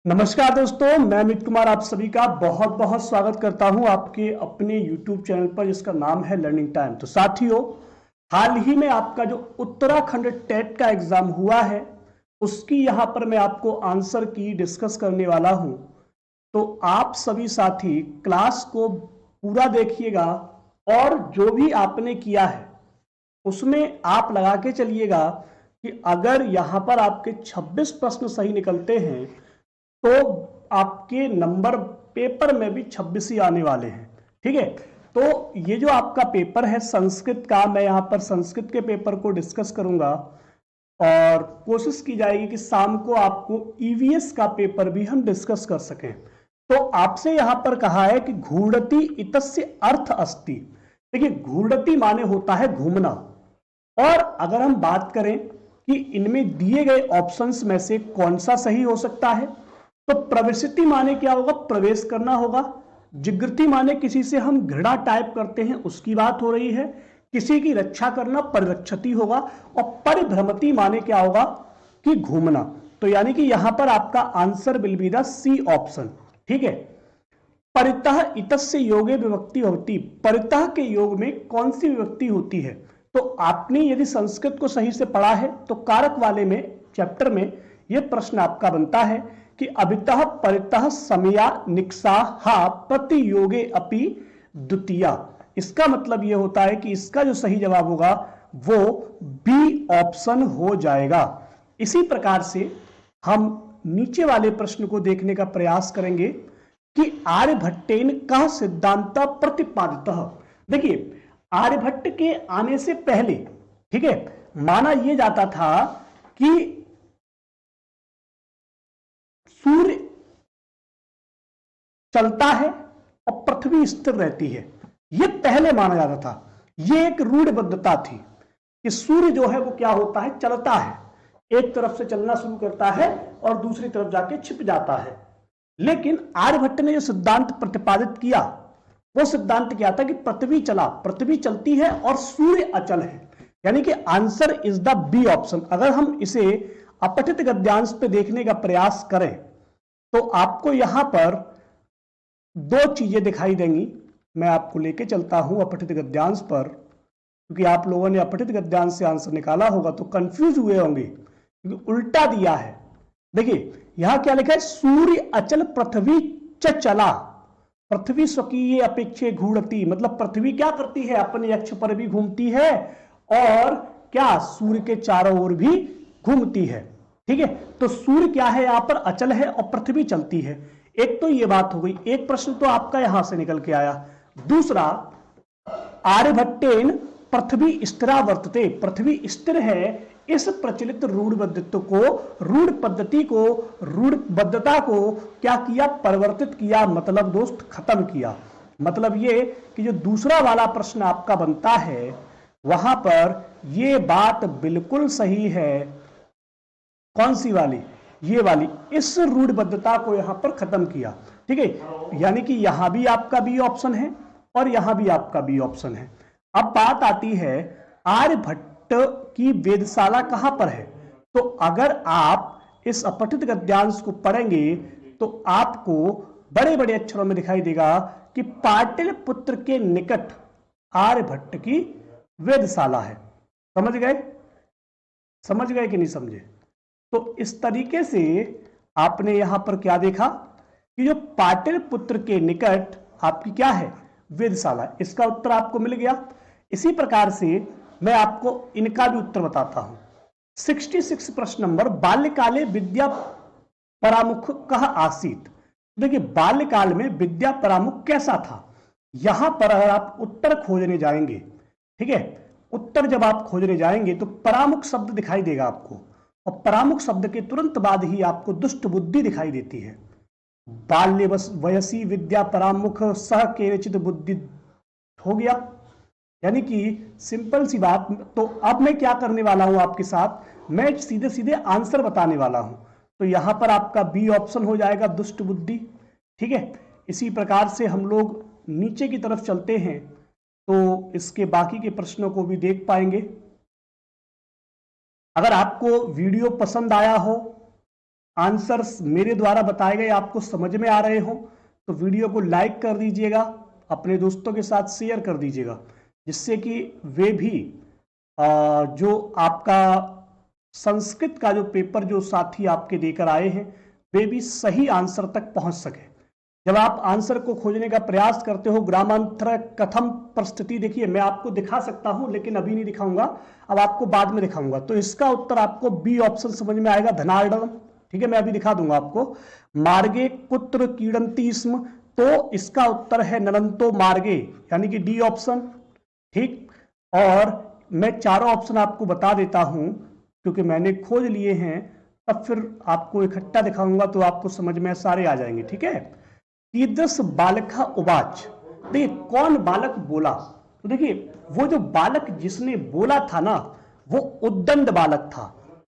नमस्कार दोस्तों, मैं अमित कुमार आप सभी का बहुत बहुत स्वागत करता हूं आपके अपने YouTube चैनल पर जिसका नाम है लर्निंग टाइम। तो साथियों, हाल ही में आपका जो उत्तराखंड टेट का एग्जाम हुआ है उसकी यहां पर मैं आपको आंसर की डिस्कस करने वाला हूं। तो आप सभी साथी क्लास को पूरा देखिएगा और जो भी आपने किया है उसमें आप लगा के चलिएगा कि अगर यहां पर आपके 26 प्रश्न सही निकलते हैं तो आपके नंबर पेपर में भी 26 ही आने वाले हैं। ठीक है, तो ये जो आपका पेपर है संस्कृत का, मैं यहां पर संस्कृत के पेपर को डिस्कस करूंगा और कोशिश की जाएगी कि शाम को आपको ईवीएस का पेपर भी हम डिस्कस कर सकें। तो आपसे यहां पर कहा है कि घूर्णति इतस्य अर्थ अस्ति। देखिए, घूर्णति माने होता है घूमना, और अगर हम बात करें कि इनमें दिए गए ऑप्शंस में से कौन सा सही हो सकता है, तो प्रवेशिति माने क्या होगा, प्रवेश करना होगा। जिग्रति माने किसी से हम घृणा टाइप करते हैं उसकी बात हो रही है। किसी की रक्षा करना परिरक्षति होगा। और परिभ्रमति माने क्या होगा कि घूमना। तो यानी कि यहां पर आपका answer will be the C option. ठीक है, परितः इतस्य योगे विभक्ति होती। परितः के योग में कौन सी विभक्ति होती है? तो आपने यदि संस्कृत को सही से पढ़ा है तो कारक वाले में चैप्टर में यह प्रश्न आपका बनता है कि अभितः परितः समया निक्साहा प्रतियोगे अपि द्वितीया। इसका मतलब यह होता है कि इसका जो सही जवाब होगा वो बी ऑप्शन हो जाएगा। इसी प्रकार से हम नीचे वाले प्रश्न को देखने का प्रयास करेंगे कि आर्यभट्टेन कह सिद्धांत प्रतिपादितः। देखिए, आर्यभट्ट के आने से पहले, ठीक है, माना यह जाता था कि सूर्य चलता है और पृथ्वी स्थिर रहती है। यह पहले माना जाता था। यह एक रूढ़िबद्धता थी कि सूर्य जो है वो क्या होता है, चलता है, एक तरफ से चलना शुरू करता है और दूसरी तरफ जाके छिप जाता है। लेकिन आर्यभट्ट ने जो सिद्धांत प्रतिपादित किया वो सिद्धांत क्या था कि पृथ्वी चलती है और सूर्य अचल है। यानी कि answer is the B option. अगर हम इसे अपठित गद्यांश पे देखने का प्रयास करें तो आपको यहां पर दो चीजें दिखाई देंगी। मैं आपको लेके चलता हूं अपठित गद्यांश पर, क्योंकि आप लोगों ने अपठित गद्यांश से आंसर निकाला होगा तो कंफ्यूज हुए होंगे क्योंकि उल्टा दिया है। देखिए, यहां क्या लिखा है, सूर्य अचल पृथ्वी च चला, पृथ्वी स्वकीय अपेक्षे घूर्णति। मतलब पृथ्वी क्या करती है, अपने अक्ष पर भी घूमती है और क्या सूर्य के चारों ओर भी घूमती है। ठीक है, तो सूर्य क्या है, यहां पर अचल है और पृथ्वी चलती है। एक तो यह बात हो गई, एक प्रश्न तो आपका यहां से निकल के आया। दूसरा, आर्यभट्टेन पृथ्वी स्थिरा वर्तते, पृथ्वी स्थिर है, इस प्रचलित रूढ़बद्धत्व को, रूढ़ पद्धति को, रूढ़बद्धता को क्या किया, परिवर्तित किया, मतलब दोस्त खत्म किया। मतलब ये कि जो दूसरा वाला प्रश्न आपका बनता है वहां पर यह बात बिल्कुल सही है। कौन सी वाली, ये वाली, इस रूढ़बद्धता को यहां पर खत्म किया। ठीक है, यानी कि यहां भी आपका बी ऑप्शन है और यहां भी आपका बी ऑप्शन है। अब बात आती है आर्यभट्ट की वेधशाला कहां पर है। तो अगर आप इस अपठित गद्यांश को पढ़ेंगे तो आपको बड़े बड़े अक्षरों में दिखाई देगा कि पाटलिपुत्र के निकट आर्यभट्ट की वेधशाला है। समझ गए, समझ गए कि नहीं समझे? तो इस तरीके से आपने यहां पर क्या देखा कि जो पाटलिपुत्र के निकट आपकी क्या है, वेधशाला। इसका उत्तर आपको मिल गया। इसी प्रकार से मैं आपको इनका भी उत्तर बताता हूं। 66 प्रश्न नंबर, बाल्यकाले विद्या परामुख कह आसीत। देखिए, बाल्यकाल में विद्या परामुख कैसा था, यहां पर अगर आप उत्तर खोजने जाएंगे, ठीक है, उत्तर जब आप खोजने जाएंगे तो परामुख शब्द दिखाई देगा आपको, और परामुख शब्द के तुरंत बाद ही आपको दुष्ट बुद्धि दिखाई देती है। बाल्य वयसी विद्या परामुख सह केनचित बुद्धि हो गया। यानी कि सिंपल सी बात। तो अब मैं क्या करने वाला हूं आपके साथ, मैं सीधे सीधे आंसर बताने वाला हूं। तो यहां पर आपका बी ऑप्शन हो जाएगा, दुष्ट बुद्धि। ठीक है, इसी प्रकार से हम लोग नीचे की तरफ चलते हैं तो इसके बाकी के प्रश्नों को भी देख पाएंगे। अगर आपको वीडियो पसंद आया हो आंसर्स मेरे द्वारा बताए गए आपको समझ में आ रहे हो तो वीडियो को लाइक कर दीजिएगा, अपने दोस्तों के साथ शेयर कर दीजिएगा, जिससे कि वे भी जो आपका संस्कृत का जो पेपर जो साथी आपके देकर आए हैं वे भी सही आंसर तक पहुंच सके। जब आप आंसर को खोजने का प्रयास करते हो, ग्रामांतर कथम परिस्थिति, देखिए मैं आपको दिखा सकता हूं लेकिन अभी नहीं दिखाऊंगा, अब आपको बाद में दिखाऊंगा। तो इसका उत्तर आपको बी ऑप्शन समझ में आएगा, धनार्णम। ठीक है, मैं अभी दिखा दूंगा आपको। मार्गे कुत्र क्रीडन्ति स्म, तो इसका उत्तर है नरंतो मार्गे, यानी कि डी ऑप्शन। ठीक, और मैं चारों ऑप्शन आपको बता देता हूं क्योंकि मैंने खोज लिए हैं, तब फिर आपको इकट्ठा दिखाऊंगा तो आपको समझ में सारे आ जाएंगे। ठीक है, कीदृश बालका उवाच, देखिए कौन बालक बोला, तो देखिए वो जो बालक जिसने बोला था ना वो उद्दंड बालक था,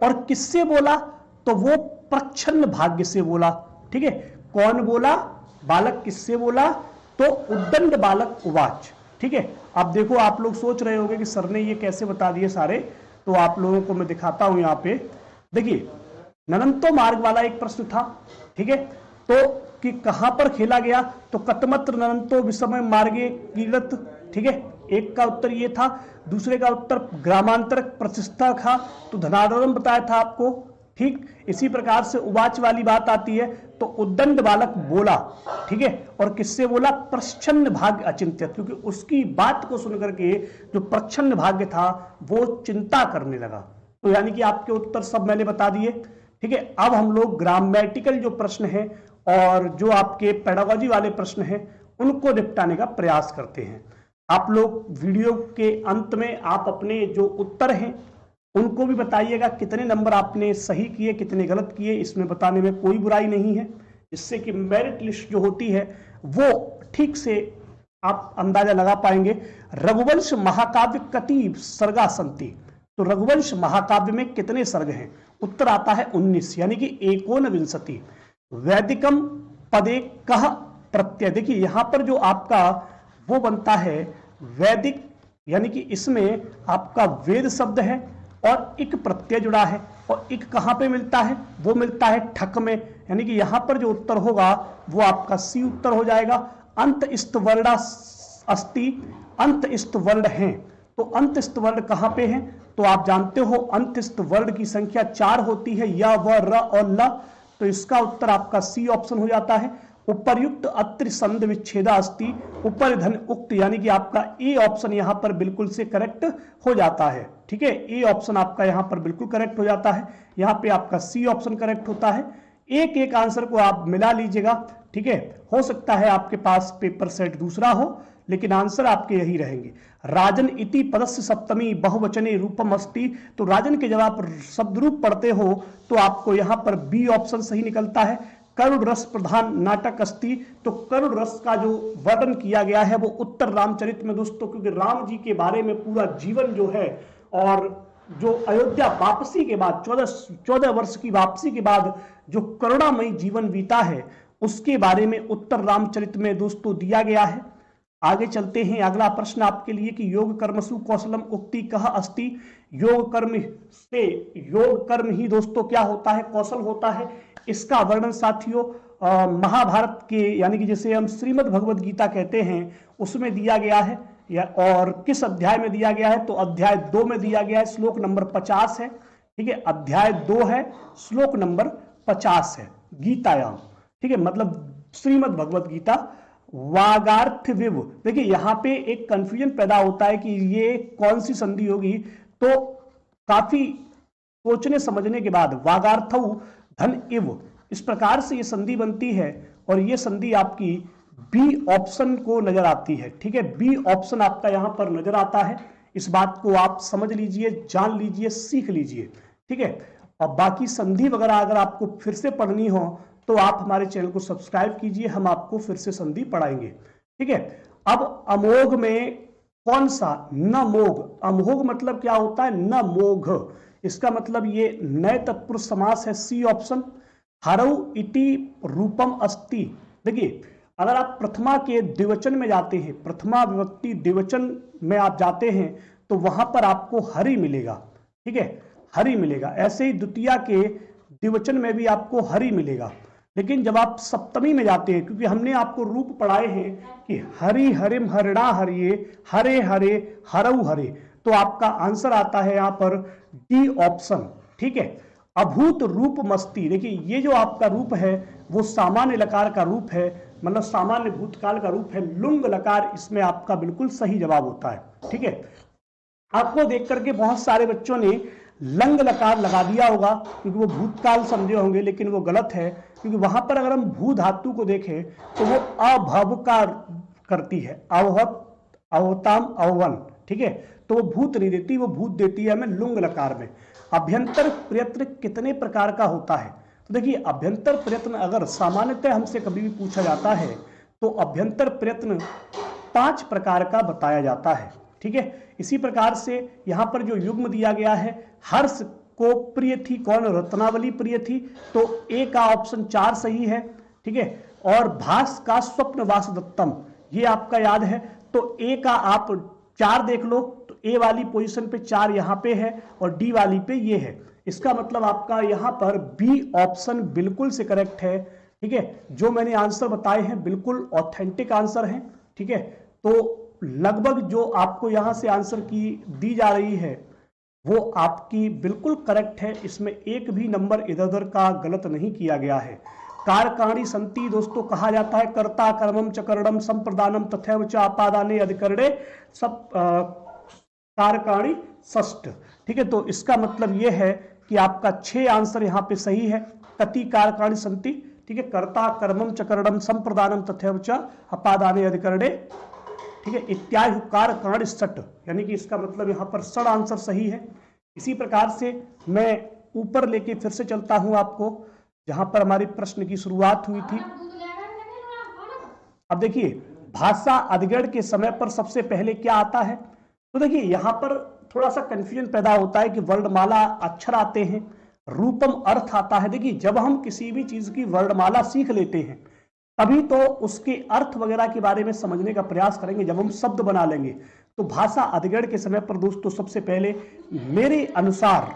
और किससे बोला, तो वो प्रच्छन्न भाग्य से बोला। ठीक है, कौन बोला, बालक किससे बोला, तो उद्दंड बालक उवाच। ठीक है, अब देखो आप लोग सोच रहे होंगे कि सर ने ये कैसे बता दिए सारे, तो आप लोगों को मैं दिखाता हूं यहां पे। देखिए ननंतो मार्ग वाला एक प्रश्न था। ठीक है, तो कि कहां पर खेला गया, तो कतमत्र ननंतो विषमय मार्गे क्रीडत। ठीक है, एक का उत्तर ये था, दूसरे का उत्तर ग्रामांतर प्रतिष्ठा था, तो धनार्णम बताया था आपको। ठीक, इसी प्रकार से उवाच वाली बात आती है, तो उद्दंड बालक बोला। ठीक है, और किससे बोला, प्रच्छन्न भाग्य अचिंत्य, क्योंकि उसकी बात को सुनकर के जो प्रच्छन्न भाग्य था वो चिंता करने लगा। तो यानी कि आपके उत्तर सब मैंने बता दिए। ठीक है, अब हम लोग ग्रामेटिकल जो प्रश्न है और जो आपके पेडागोजी वाले प्रश्न हैं उनको निपटाने का प्रयास करते हैं। आप लोग वीडियो के अंत में आप अपने जो उत्तर हैं उनको भी बताइएगा, कितने नंबर आपने सही किए, कितने गलत किए, इसमें बताने में कोई बुराई नहीं है, जिससे कि मेरिट लिस्ट जो होती है वो ठीक से आप अंदाजा लगा पाएंगे। रघुवंश महाकाव्य कति सर्गा संति, तो रघुवंश महाकाव्य में कितने सर्ग हैं, उत्तर आता है 19, यानी कि 19। वैदिकम पदे कह प्रत्यय, देखिए यहां पर जो आपका वो बनता है वैदिक, यानी कि इसमें आपका वेद शब्द है और इक प्रत्यय जुड़ा है, और इक कहां पे मिलता है, वो मिलता है ठक में, यानी कि यहां पर जो उत्तर होगा वो आपका सी उत्तर हो जाएगा। अंत इस्त वर्णा अस्ति, अंत इस्त वर्ण है, तो अंत इस्त वर्ण कहां पे है, तो आप जानते हो अंत इस्त वर्ण की संख्या 4 होती है, य व र और ल, तो इसका उत्तर आपका सी ऑप्शन हो जाता है। उपर्युक्त अत्र संध विच्छेदा अस्ति, ऊपर धन उक्त, यानी कि आपका ए ऑप्शन यहां पर बिल्कुल से करेक्ट हो जाता है। ठीक है, ए ऑप्शन आपका यहां पर बिल्कुल करेक्ट हो जाता है, यहां पे आपका सी ऑप्शन करेक्ट होता है। एक एक आंसर को आप मिला लीजिएगा। ठीक है, हो सकता है आपके पास पेपर सेट दूसरा हो लेकिन आंसर आपके यही रहेंगे। राजन इति पदस्य सप्तमी बहुवचने रूपम अस्ति, तो राजन के जब आप शब्द रूप पढ़ते हो तो आपको यहां पर बी ऑप्शन सही निकलता है। करुण रस प्रधान नाटक अस्ति, तो करुण रस का जो वर्णन किया गया है वो उत्तर रामचरित में दोस्तों, क्योंकि राम जी के बारे में पूरा जीवन जो है और जो अयोध्या वापसी के बाद 14 वर्ष की वापसी के बाद जो करुणामयी जीवन बीता है उसके बारे में उत्तर रामचरित में दोस्तों दिया गया है। आगे चलते हैं, अगला प्रश्न आपके लिए कि योग कर्मसु कौशलम उक्ति कह अस्ति, योग कर्म से, योग कर्म ही दोस्तों क्या होता है, कौशल होता है। इसका वर्णन साथियों महाभारत के, यानी कि जिसे हम श्रीमद् भगवद गीता कहते हैं उसमें दिया गया है, और किस अध्याय में दिया गया है, तो अध्याय 2 में दिया गया है, श्लोक नंबर 50 है। ठीक है, अध्याय 2 है, श्लोक नंबर 50 है गीतायाम। ठीक है, मतलब श्रीमद् भगवद गीता वागार्थ विव। देखिए यहां पे एक कंफ्यूजन पैदा होता है कि ये कौन सी संधि होगी, तो काफी सोचने समझने के बाद वागार्थौ धन इव, इस प्रकार से ये संधि बनती है, और ये संधि आपकी बी ऑप्शन को नजर आती है। ठीक है, बी ऑप्शन आपका यहां पर नजर आता है, इस बात को आप समझ लीजिए, जान लीजिए, सीख लीजिए। ठीक है, और बाकी संधि वगैरह अगर आपको फिर से पढ़नी हो तो आप हमारे चैनल को सब्सक्राइब कीजिए, हम आपको फिर से संधि पढ़ाएंगे। ठीक है, अब अमोघ में कौन सा, न मोघ, अमोघ मतलब क्या होता है, न मोघ, इसका मतलब ये नए तत्पुरुष समास है, सी ऑप्शन। हरऊ इति रूपम अस्ति, देखिए अगर आप प्रथमा के द्विवचन में जाते हैं, प्रथमा विभक्ति द्विवचन में आप जाते हैं तो वहां पर आपको हरि मिलेगा। ठीक है, हरि मिलेगा। ऐसे ही द्वितीया के द्विवचन में भी आपको हरि मिलेगा। लेकिन जब आप सप्तमी में जाते हैं, क्योंकि हमने आपको रूप पढ़ाए हैं कि हरि हरिम हरिणा हरिये हरे हरे हरऊ हरे, तो आपका आंसर आता है यहां पर डी ऑप्शन। ठीक है, अभूत रूप मस्ती, देखिए ये जो आपका रूप है वो सामान्य लकार का रूप है, मतलब सामान्य भूतकाल का रूप है, लुंग लकार इसमें आपका बिल्कुल सही जवाब होता है। ठीक है, आपको देख करके बहुत सारे बच्चों ने लंग लकार लगा दिया होगा क्योंकि वो भूतकाल समझे होंगे, लेकिन वो गलत है, क्योंकि वहां पर अगर हम भू धातु को देखें तो वो अभव का करती है, अवहत अवताम अवन। ठीक है, तो वो भूत नहीं देती, वो भूत देती है हमें लुंग लकार में। अभ्यंतर प्रयत्न कितने प्रकार का होता है? तो देखिए अभ्यंतर प्रयत्न अगर सामान्यतः हमसे कभी भी पूछा जाता है तो अभ्यंतर प्रयत्न 5 प्रकार का बताया जाता है। ठीक है, इसी प्रकार से यहां पर जो युग्म दिया गया है, हर्ष को प्रिय थी कौन? रत्नावली प्रिय थी, तो ए का ऑप्शन 4 सही है। ठीक है, और भास का स्वप्न वासदत्तम, ये आपका याद है, तो ए का आप 4 देख लो, तो ए वाली पोजीशन पे 4 यहां पे है और डी वाली पे ये है। इसका मतलब आपका यहां पर बी ऑप्शन बिल्कुल से करेक्ट है। ठीक है, जो मैंने आंसर बताए हैं बिल्कुल ऑथेंटिक आंसर हैं। ठीक है, तो लगभग जो आपको यहां से आंसर की दी जा रही है वो आपकी बिल्कुल करेक्ट है, इसमें एक भी नंबर इधर उधर का गलत नहीं किया गया है। कारकाणी संति दोस्तों कहा जाता है कर्ता कर्मम च करणम संप्रदानम तथैव च आपादाने अधिकरणे सब कारकाणी षष्ठ। ठीक है, तो इसका मतलब यह है कि आपका 6 आंसर यहां पे सही है। कति कारकाणी संति, ठीक है, कर्ता कर्मम च करणम संप्रदानम तथैव च आपादाने अधिकरणे, ठीक है, इत्यादि कारकाणी षट, यानी कि इसका मतलब यहां पर षड आंसर सही है। इसी प्रकार से मैं ऊपर लेके फिर से चलता हूं आपको, जहां पर हमारी प्रश्न की शुरुआत हुई थी। अब देखिए भाषा अधिगण के समय पर सबसे पहले क्या आता है? तो देखिए यहां पर थोड़ा सा कंफ्यूजन पैदा होता है कि वर्णमाला अक्षर आते हैं, रूपम अर्थ आता है। देखिए जब हम किसी भी चीज की वर्णमाला सीख लेते हैं तभी तो उसके अर्थ वगैरह के बारे में समझने का प्रयास करेंगे, जब हम शब्द बना लेंगे। तो भाषा अधिगण के समय पर दोस्तों सबसे पहले मेरे अनुसार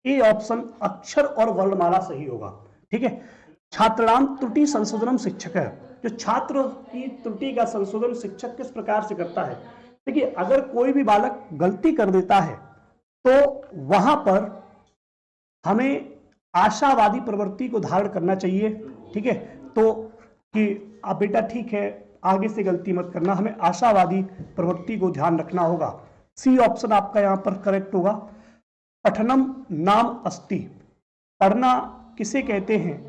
ए ऑप्शन अक्षर और वर्णमाला सही होगा। ठीक है, छात्राणाम त्रुटि संशोधनम शिक्षक है, जो छात्र की त्रुटि का संशोधन शिक्षक किस प्रकार से करता है? देखिए अगर कोई भी बालक गलती कर देता है तो वहां पर हमें आशावादी प्रवृत्ति को धारण करना चाहिए। ठीक है, तो कि अब बेटा ठीक है आगे से गलती मत करना, हमें आशावादी प्रवृत्ति को ध्यान रखना होगा। सी ऑप्शन आपका यहां पर करेक्ट होगा। पठनम नाम अस्ति, पढ़ना किसे कहते हैं?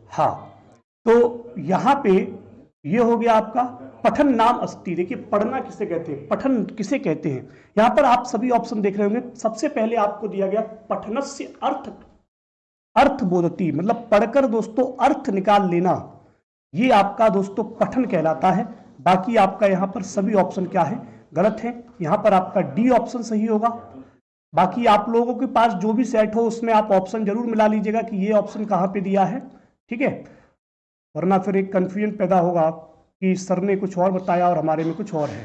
हाँ, तो यहां पे ये हो गया आपका पठन नाम अस्ति। देखिए पढ़ना किसे कहते हैं, पठन किसे कहते हैं? यहां पर आप सभी ऑप्शन देख रहे होंगे, सबसे पहले आपको दिया गया पठनस्य अर्थ अर्थ बोधती, मतलब पढ़कर दोस्तों अर्थ निकाल लेना, ये आपका दोस्तों पठन कहलाता है। बाकी आपका यहां पर सभी ऑप्शन क्या है? गलत है। यहां पर आपका डी ऑप्शन सही होगा। बाकी आप लोगों के पास जो भी सेट हो उसमें आप ऑप्शन जरूर मिला लीजिएगा कि ये ऑप्शन कहां पे दिया है। ठीक है, वरना फिर एक कंफ्यूजन पैदा होगा कि सर ने कुछ और बताया और हमारे में कुछ और है।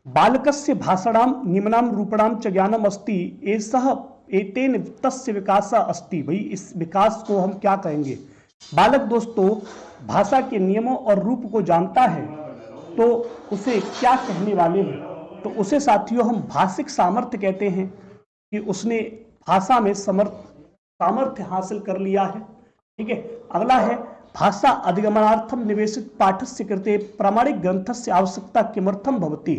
बालकस्य भाषणाम निम्नाम रूपणाम च ज्ञानम अस्ति एसह एतेन तस्य विकास अस्ति। भाई इस विकास को हम क्या कहेंगे? बालक दोस्तों भाषा के नियमों और रूप को जानता है तो उसे क्या कहने वाले हैं? तो उसे साथियों हम भाषिक सामर्थ्य कहते हैं कि उसने भाषा में सामर्थ्य हासिल कर लिया है। ठीक है, अगला है भाषा अधिगमनार्थम निवेशित पाठस्य कृते प्रामाणिक ग्रंथस्य आवश्यकता किमर्थम भवति।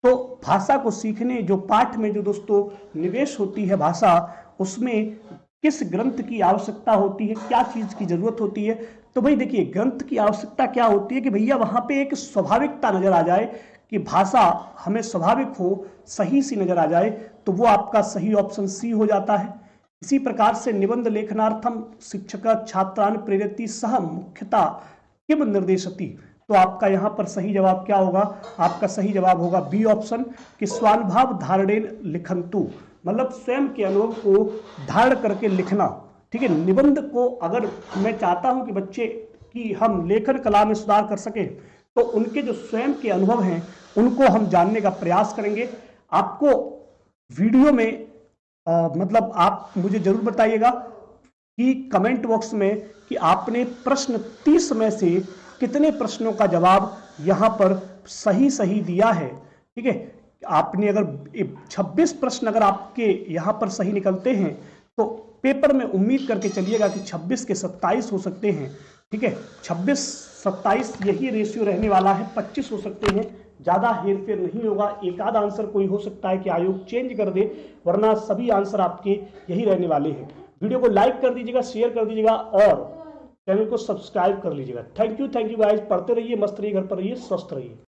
तो भाषा को सीखने जो पाठ में जो दोस्तों निवेश होती है भाषा, उसमें किस ग्रंथ की आवश्यकता होती है, क्या चीज की जरूरत होती है? तो भाई देखिए ग्रंथ की आवश्यकता क्या होती है कि भैया वहां पे एक स्वाभाविकता नजर आ जाए, कि भाषा हमें स्वाभाविक हो, सही सी नजर आ जाए, तो वो आपका सही ऑप्शन सी हो जाता है। इसी प्रकार से निबंध लेखनार्थम शिक्षक छात्रान प्रेरती सह मुख्यता किम निर्देशति। तो आपका यहां पर सही जवाब क्या होगा? आपका सही जवाब होगा बी ऑप्शन कि स्वानुभाव धारणेन लिखंतु, मतलब स्वयं के अनुभव को धारण करके लिखना। ठीक है, निबंध को अगर मैं चाहता हूं कि बच्चे की हम लेखन कला में सुधार कर सके तो उनके जो स्वयं के अनुभव हैं उनको हम जानने का प्रयास करेंगे। आपको वीडियो में मतलब आप मुझे जरूर बताइएगा कि कमेंट बॉक्स में कि आपने प्रश्न 30 में से कितने प्रश्नों का जवाब यहां पर सही दिया है। ठीक है, आपने अगर 26 प्रश्न अगर आपके यहां पर सही निकलते हैं तो पेपर में उम्मीद करके चलिएगा कि 26 के 27 हो सकते हैं। ठीक है, 26-27 यही रेशियो रहने वाला है, 25 हो सकते हैं, ज्यादा हेरफेर नहीं होगा। एक आध आंसर कोई हो सकता है कि आयोग चेंज कर दे, वरना सभी आंसर आपके यही रहने वाले हैं। वीडियो को लाइक कर दीजिएगा, शेयर कर दीजिएगा और चैनल को सब्सक्राइब कर लीजिएगा। Thank you guys. पढ़ते रहिए, मस्त रहिए, घर पर रहिए, स्वस्थ रहिए।